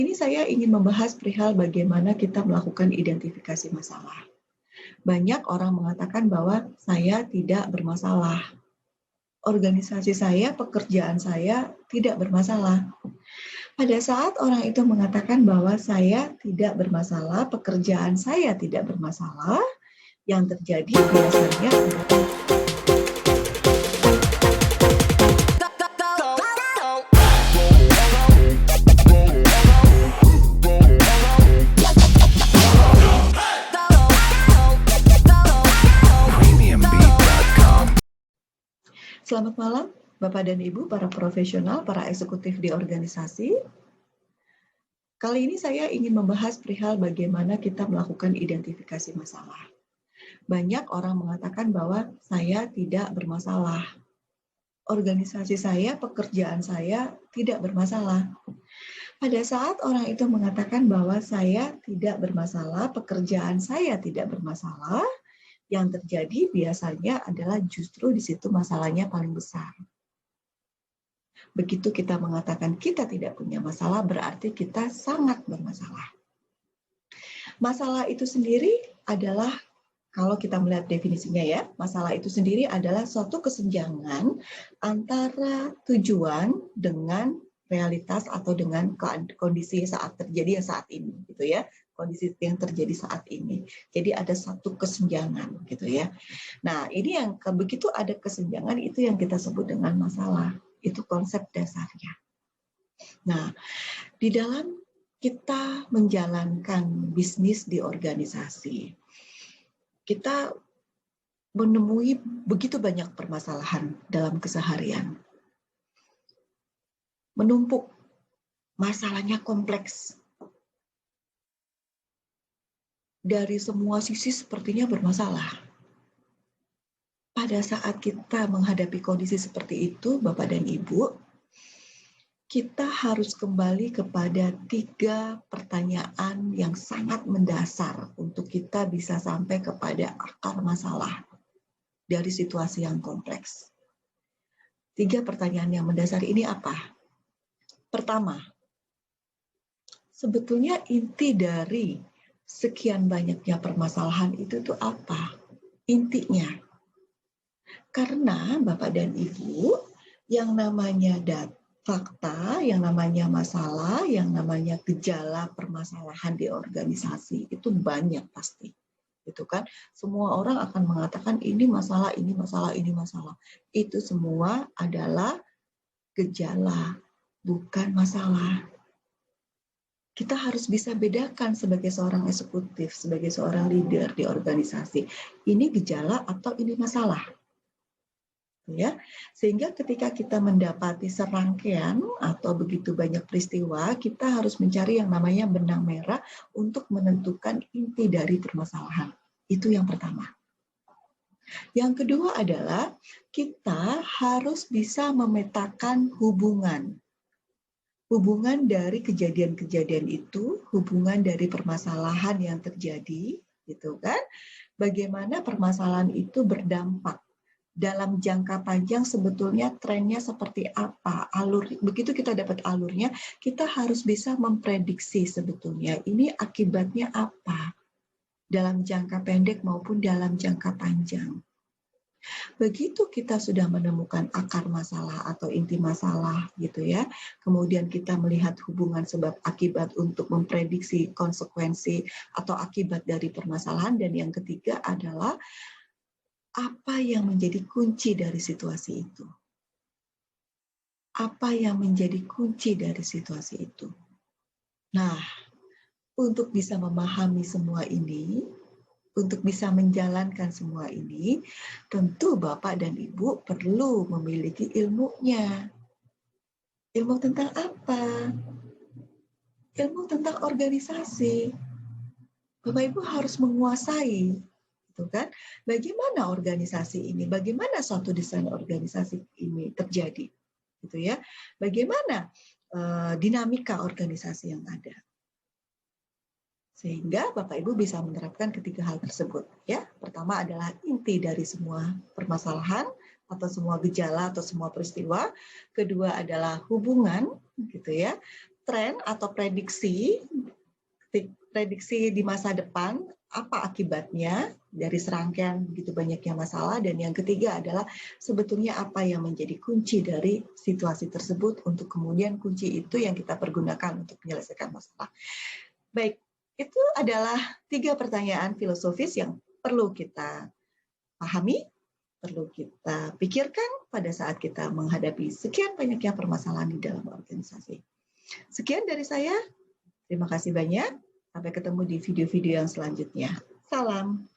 Ini saya ingin membahas perihal bagaimana kita melakukan identifikasi masalah. Banyak orang mengatakan bahwa saya tidak bermasalah. Organisasi saya, pekerjaan saya tidak bermasalah. Pada saat orang itu mengatakan bahwa saya tidak bermasalah, pekerjaan saya tidak bermasalah, yang terjadi biasanya adalah Selamat malam, Bapak dan Ibu, para profesional, para eksekutif di organisasi. Kali ini saya ingin membahas perihal bagaimana kita melakukan identifikasi masalah. Banyak orang mengatakan bahwa saya tidak bermasalah. Organisasi saya, pekerjaan saya tidak bermasalah. Pada saat orang itu mengatakan bahwa saya tidak bermasalah, pekerjaan saya tidak bermasalah, yang terjadi biasanya adalah justru di situ masalahnya paling besar. Begitu kita mengatakan kita tidak punya masalah, berarti kita sangat bermasalah. Masalah itu sendiri adalah, kalau kita melihat definisinya ya, masalah itu sendiri adalah suatu kesenjangan antara tujuan dengan realitas atau dengan kondisi saat terjadi saat ini, gitu ya, kondisi yang terjadi saat ini. Jadi ada satu kesenjangan, gitu ya. Nah, ini yang begitu ada kesenjangan itu yang kita sebut dengan masalah. Itu konsep dasarnya. Nah, di dalam kita menjalankan bisnis di organisasi, kita menemui begitu banyak permasalahan dalam keseharian. Menumpuk, masalahnya kompleks. Dari semua sisi sepertinya bermasalah. Pada saat kita menghadapi kondisi seperti itu, Bapak dan Ibu, kita harus kembali kepada 3 pertanyaan yang sangat mendasar untuk kita bisa sampai kepada akar masalah dari situasi yang kompleks. 3 pertanyaan yang mendasar ini apa? Pertama, sebetulnya inti dari sekian banyaknya permasalahan itu tuh apa? Intinya. Karena Bapak dan Ibu, yang namanya fakta, yang namanya masalah, yang namanya gejala permasalahan di organisasi itu banyak pasti. Gitu kan? Semua orang akan mengatakan ini masalah, ini masalah, ini masalah. Itu semua adalah gejala, bukan masalah. Kita harus bisa bedakan sebagai seorang eksekutif, sebagai seorang leader di organisasi. Ini gejala atau ini masalah. Ya, sehingga ketika kita mendapati serangkaian atau begitu banyak peristiwa, kita harus mencari yang namanya benang merah untuk menentukan inti dari permasalahan. Itu yang pertama. Yang kedua adalah kita harus bisa memetakan hubungan dari kejadian-kejadian itu, hubungan dari permasalahan yang terjadi, gitu kan? Bagaimana permasalahan itu berdampak dalam jangka panjang, sebetulnya trennya seperti apa, begitu kita dapat alurnya, kita harus bisa memprediksi sebetulnya ini akibatnya apa dalam jangka pendek maupun dalam jangka panjang. Begitu kita sudah menemukan akar masalah atau inti masalah gitu ya, kemudian kita melihat hubungan sebab akibat untuk memprediksi konsekuensi atau akibat dari permasalahan, dan yang ketiga adalah apa yang menjadi kunci dari situasi itu? Apa yang menjadi kunci dari situasi itu? Nah, untuk bisa memahami semua ini, untuk bisa menjalankan semua ini, tentu Bapak dan Ibu perlu memiliki ilmunya. Ilmu tentang apa? Ilmu tentang organisasi. Bapak Ibu harus menguasai, gitu kan? Bagaimana organisasi ini? Bagaimana suatu desain organisasi ini terjadi, gitu ya? Bagaimana dinamika organisasi yang ada? Sehingga Bapak Ibu bisa menerapkan ketiga hal tersebut. Ya, pertama adalah inti dari semua permasalahan atau semua gejala atau semua peristiwa. Kedua adalah hubungan, gitu ya, tren atau prediksi di masa depan, apa akibatnya dari serangkaian begitu banyaknya masalah, dan yang ketiga adalah sebetulnya apa yang menjadi kunci dari situasi tersebut untuk kemudian kunci itu yang kita pergunakan untuk menyelesaikan masalah. Baik, itu adalah 3 pertanyaan filosofis yang perlu kita pahami, perlu kita pikirkan pada saat kita menghadapi sekian banyaknya permasalahan di dalam organisasi. Sekian dari saya. Terima kasih banyak. Sampai ketemu di video-video yang selanjutnya. Salam.